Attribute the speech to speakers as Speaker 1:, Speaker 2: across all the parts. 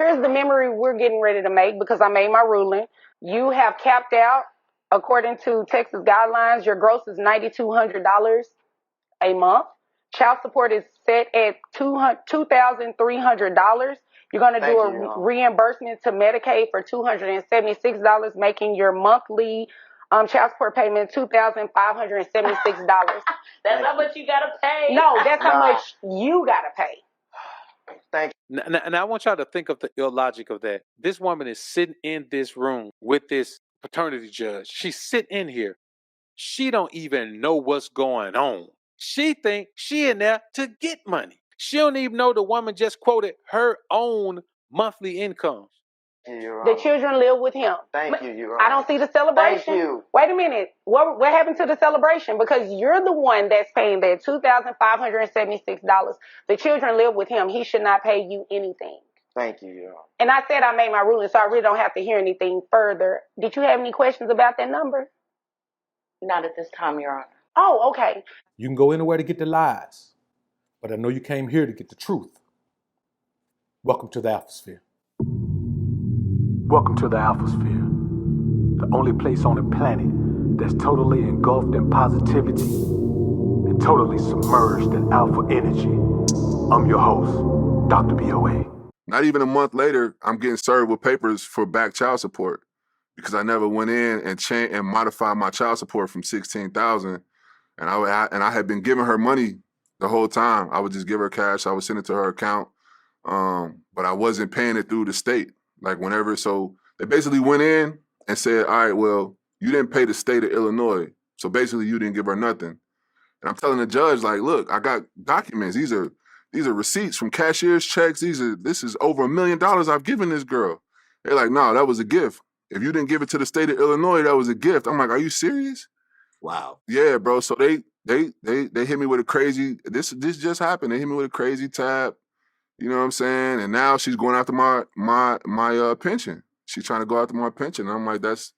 Speaker 1: Here's the memory we're getting ready to make because I made my ruling. You have capped out, according to Texas guidelines, your gross is $9,200 a month. Child support is set at $2,300. You're going to do a reimbursement to Medicaid for $276, making your monthly child support payment $2,576.
Speaker 2: That's how much you got to pay.
Speaker 1: No, that's how much you got to pay.
Speaker 3: Thank you. And I want y'all to think of the illogic of that. This woman is sitting in this room with this paternity judge. She's sitting in here. She don't even know what's going on. She think she in there to get money. She don't even know the woman just quoted her own monthly incomes.
Speaker 1: The children live with him.
Speaker 3: Thank you. You're
Speaker 1: I don't see the celebration.
Speaker 3: Thank you.
Speaker 1: Wait a minute. What happened to the celebration? Because you're the one that's paying that $2,576. The children live with him. He should not pay you anything.
Speaker 3: Thank you, Your Honor.
Speaker 1: And I said I made my ruling, so I really don't have to hear anything further. Did you have any questions about that number?
Speaker 2: Not at this time, Your Honor.
Speaker 1: Oh, okay.
Speaker 4: You can go anywhere to get the lies, but I know you came here to get the truth. Welcome to the Alphasphere. Welcome to the Alphasphere, the only place on the planet that's totally engulfed in positivity and totally submerged in alpha energy. I'm your host, Dr. BOA.
Speaker 5: Not even a month later, I'm getting served with papers for back child support because I never went in and modified my child support from $16,000, and I had been giving her money the whole time. I would just give her cash. I would send it to her account, but I wasn't paying it through the state. Like whenever, so they basically went in and said, all right, well, you didn't pay the state of Illinois. So basically you didn't give her nothing. And I'm telling the judge, like, look, I got documents. These are receipts from cashier's checks. This is over $1 million I've given this girl. They're like, no, that was a gift. If you didn't give it to the state of Illinois, that was a gift. I'm like, are you serious?
Speaker 6: Wow.
Speaker 5: Yeah, bro. So they hit me with a crazy, this just happened. They hit me with a crazy tab. You know what I'm saying? And now she's going after my pension. She's trying to go after my pension. And I'm like, but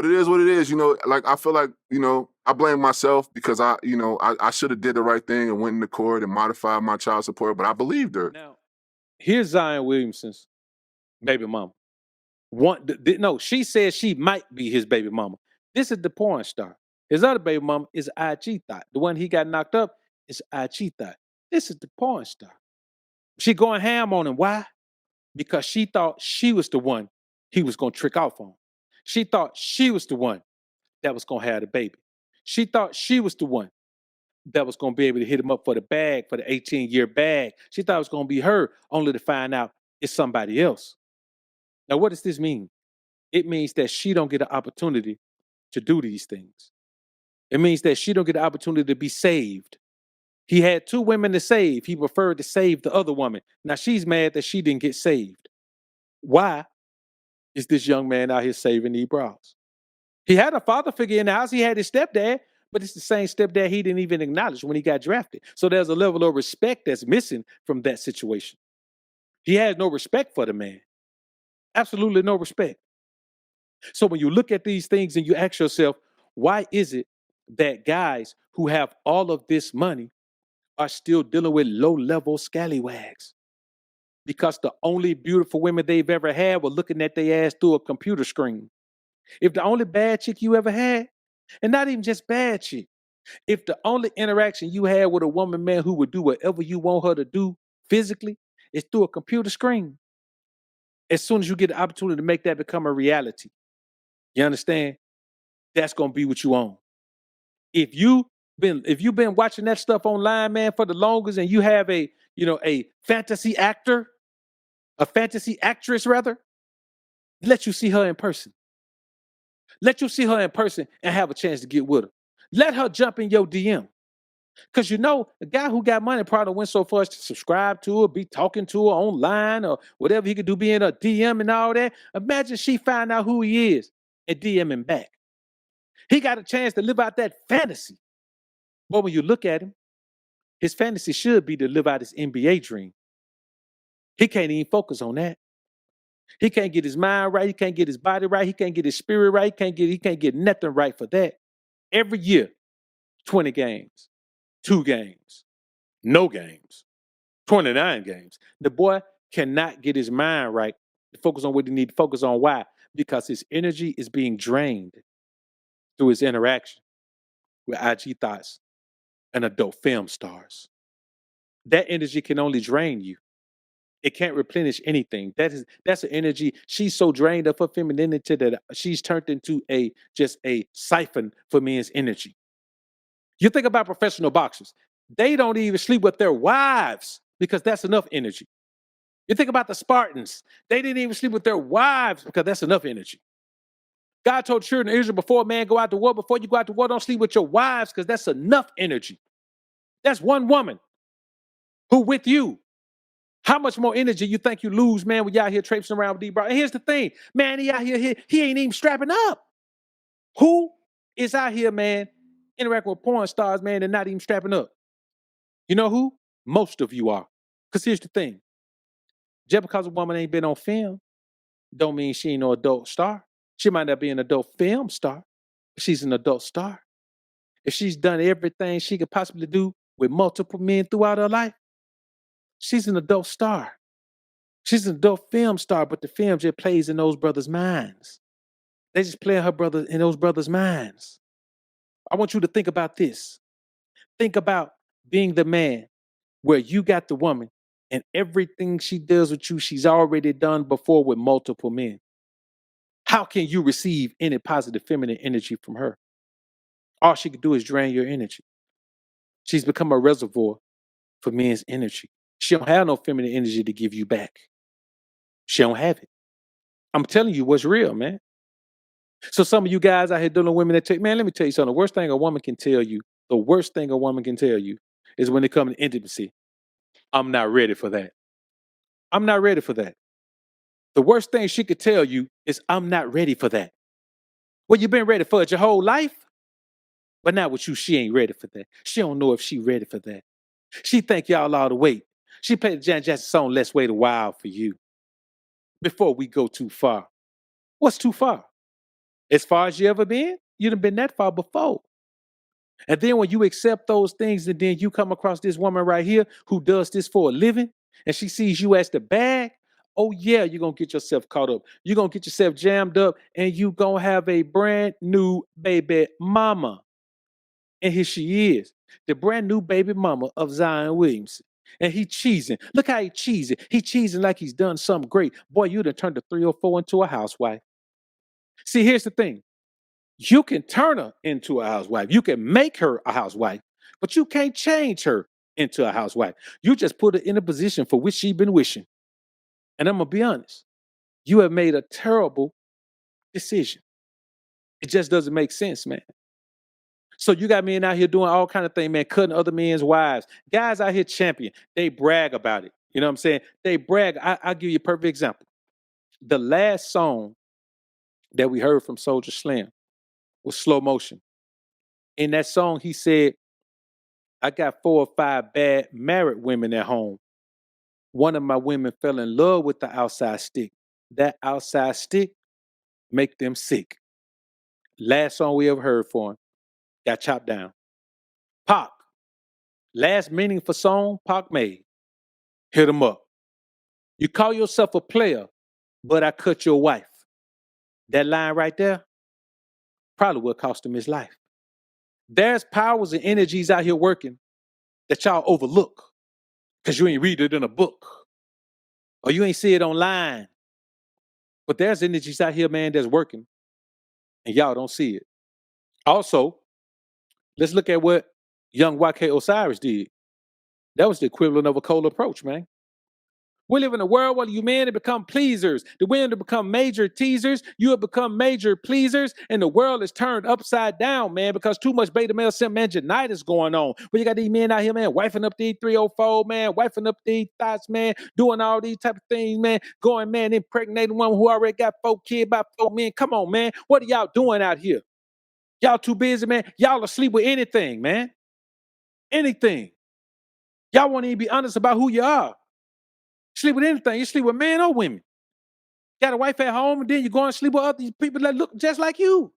Speaker 5: it is what it is. You know, like, I feel like, you know, I blame myself because I should have did the right thing and went into court and modified my child support, but I believed her.
Speaker 3: Now, here's Zion Williamson's baby mama. She said she might be his baby mama. This is the porn star. His other baby mama is IG Thought. The one he got knocked up is IG Thought. This is the porn star. She going ham on him. Why? Because she thought she was the one he was going to trick off on. She thought she was the one that was going to have the baby. She thought she was the one that was going to be able to hit him up for the bag, for the 18-year bag. She thought it was going to be her, only to find out it's somebody else. Now, what does this mean? It means that she don't get an opportunity to do these things. It means that she don't get an opportunity to be saved. He had two women to save. He preferred to save the other woman. Now she's mad that she didn't get saved. Why is this young man out here saving these bras? He had a father figure in the house. He had his stepdad, but it's the same stepdad he didn't even acknowledge when he got drafted. So there's a level of respect that's missing from that situation. He has no respect for the man. Absolutely no respect. So when you look at these things and you ask yourself, why is it that guys who have all of this money are still dealing with low-level scallywags? Because the only beautiful women they've ever had were looking at their ass through a computer screen. If the only bad chick you ever had, and not even just bad chick, if the only interaction you had with a woman, man, who would do whatever you want her to do physically is through a computer screen, as soon as you get the opportunity to make that become a reality, you understand? That's going to be what you own. If you've been watching that stuff online, man, for the longest, and you have a fantasy actor, a fantasy actress rather, let you see her in person. Let you see her in person and have a chance to get with her. Let her jump in your DM. Because the guy who got money probably went so far as to subscribe to her, be talking to her online or whatever he could do, be in a DM and all that. Imagine she find out who he is and DM him back. He got a chance to live out that fantasy. But when you look at him, his fantasy should be to live out his NBA dream. He can't even focus on that. He can't get his mind right. He can't get his body right. He can't get his spirit right. He can't get nothing right for that. Every year, 20 games, 2 games, no games, 29 games. The boy cannot get his mind right to focus on what he needs to focus on. Why? Because his energy is being drained through his interaction with IG thoughts and adult film stars. That energy can only drain you. It can't replenish anything. That's an energy. She's so drained of her femininity that she's turned into just a siphon for men's energy. You think about professional boxers. They don't even sleep with their wives because that's enough energy. You think about the Spartans. They didn't even sleep with their wives because that's enough energy. God told children of Israel before, man, go out to war. Before you go out to war, don't sleep with your wives because that's enough energy. That's one woman who with you. How much more energy you think you lose, man, when you out here traipsing around with these bros? And here's the thing, man, he out here, he ain't even strapping up. Who is out here, man, interacting with porn stars, man, and not even strapping up? You know who? Most of you are. Because here's the thing. Just because a woman ain't been on film, don't mean she ain't no adult star. She might not be an adult film star, but she's an adult star. If she's done everything she could possibly do with multiple men throughout her life, she's an adult star. She's an adult film star, but the film just plays in those brothers' minds. They just play in those brothers' minds. I want you to think about this. Think about being the man where you got the woman and everything she does with you, she's already done before with multiple men. How can you receive any positive feminine energy from her? All she could do is drain your energy. She's become a reservoir for men's energy. She don't have no feminine energy to give you back. She don't have it. I'm telling you what's real, man. So some of you guys out here dealing with women that take, man, let me tell you something. The worst thing a woman can tell you is when it comes to intimacy. I'm not ready for that. I'm not ready for that. The worst thing she could tell you is I'm not ready for that. Well, you've been ready for it your whole life, but not with you, she ain't ready for that. She don't know if she ready for that. She think y'all ought to wait. She played the Janet Jackson song, Let's Wait a While for You. Before we go too far. What's too far? As far as you ever been? You done been that far before. And then when you accept those things and then you come across this woman right here who does this for a living and she sees you as the bag, oh yeah, you're going to get yourself caught up. You're going to get yourself jammed up and you're going to have a brand new baby mama. And here she is, the brand new baby mama of Zion Williamson. And he cheesing. Look how he cheesing. He cheesing like he's done something great. Boy, you'd have turned a 304 into a housewife. See, here's the thing. You can turn her into a housewife. You can make her a housewife, but you can't change her into a housewife. You just put her in a position for which she's been wishing. And I'm going to be honest. You have made a terrible decision. It just doesn't make sense, man. So you got men out here doing all kind of things, man, cutting other men's wives. Guys out here champion. They brag about it. You know what I'm saying? They brag. I'll give you a perfect example. The last song that we heard from Soulja Slim was Slow Motion. In that song, he said, I got 4 or 5 bad married women at home. One of my women fell in love with the outside stick. That outside stick make them sick. Last song we ever heard for him got chopped down. Pac, last meaningful song Pac made. Hit him up. You call yourself a player, but I cut your wife. That line right there probably would cost him his life. There's powers and energies out here working that y'all overlook because you ain't read it in a book or you ain't see it online. But there's energies out here, man, that's working and y'all don't see it. Also, let's look at what young YK Osiris did. That was the equivalent of a cold approach, man. We live in a world where you men have become pleasers. The women have become major teasers. You have become major pleasers. And the world is turned upside down, man, because too much beta male manginitis going on. But you got these men out here, man, wifing up these 304, man, wifing up these thoughts, man, doing all these type of things, man, going, man, impregnating one who already got 4 kids by 4 men. Come on, man. What are y'all doing out here? Y'all too busy, man. Y'all asleep with anything, man. Anything. Y'all won't even be honest about who you are. Sleep with anything. You sleep with men or women. Got a wife at home, and then you go and sleep with other people that look just like you.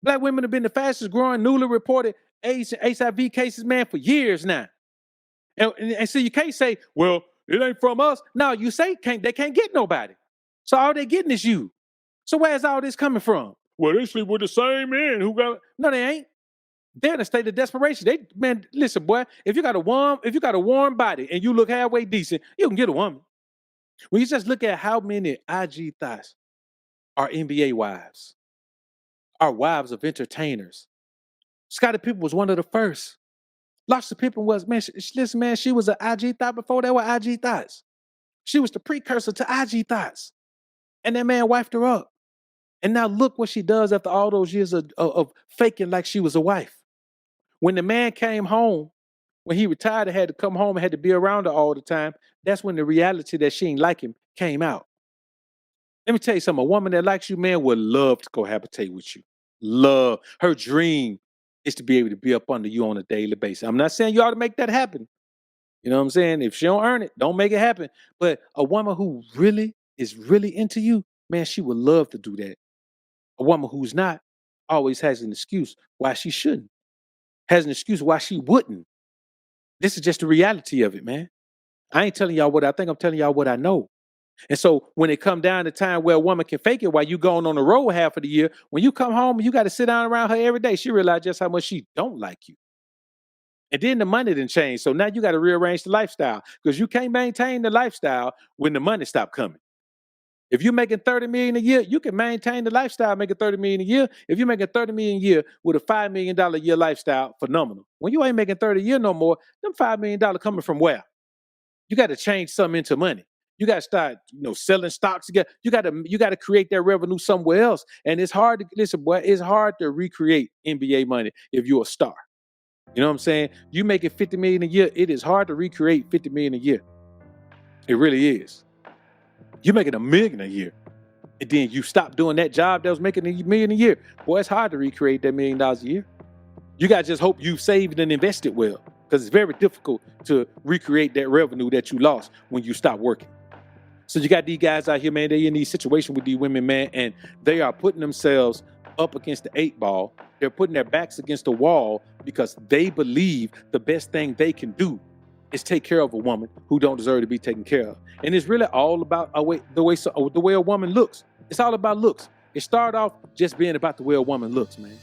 Speaker 3: Black women have been the fastest growing newly reported AIDS and HIV cases, man, for years now. And so you can't say, well, it ain't from us. No, you say they can't get nobody. So all they getting is you. So where's all this coming from? Well, they sleep with the same men who got. No, they ain't. They're in a state of desperation. Man, listen, boy. If you got a warm body and you look halfway decent, you can get a woman. When you just look at how many IG thoughts are NBA wives, are wives of entertainers. Scottie Pippen was one of the first. Lobster Pippen was, man, listen, man, she was an IG thought before there were IG thoughts. She was the precursor to IG thoughts. And that man wifed her up. And now look what she does after all those years of faking like she was a wife. When the man came home, when he retired and had to come home and had to be around her all the time, that's when the reality that she ain't like him came out. Let me tell you something. A woman that likes you, man, would love to cohabitate with you. Love. Her dream is to be able to be up under you on a daily basis. I'm not saying you ought to make that happen. You know what I'm saying? If she don't earn it, don't make it happen. But a woman who is really into you, man, she would love to do that. A woman who's not always has an excuse why she shouldn't. Has an excuse why she wouldn't. This is just the reality of it, man. I ain't telling y'all what I think. I'm telling y'all what I know. And so when it come down to time where a woman can fake it while you going on the road half of the year, when you come home and you got to sit down around her every day, she realize just how much she don't like you. And then the money didn't change. So now you got to rearrange the lifestyle because you can't maintain the lifestyle when the money stop coming. If you're making $30 million a year, you can maintain the lifestyle making $30 million a year. If you're making $30 million a year with a $5 million a year lifestyle, phenomenal. When you ain't making 30 a year no more, them $5 million coming from where? You got to change something into money. You got to start, selling stocks together. You got to create that revenue somewhere else. And it's hard to listen, boy. It's hard to recreate NBA money if you're a star. You know what I'm saying? You making $50 million a year. It is hard to recreate $50 million a year. It really is. You're making $1 million a year, and then you stop doing that job that was making $1 million a year. Boy, it's hard to recreate that $1 million a year. You got to just hope you saved and invested well, because it's very difficult to recreate that revenue that you lost when you stop working. So you got these guys out here, man, they in these situations with these women, man, and they are putting themselves up against the 8 ball. They're putting their backs against the wall because they believe the best thing they can do is take care of a woman who don't deserve to be taken care of. And it's really all about the way a woman looks. It's all about looks. It started off just being about the way a woman looks, man.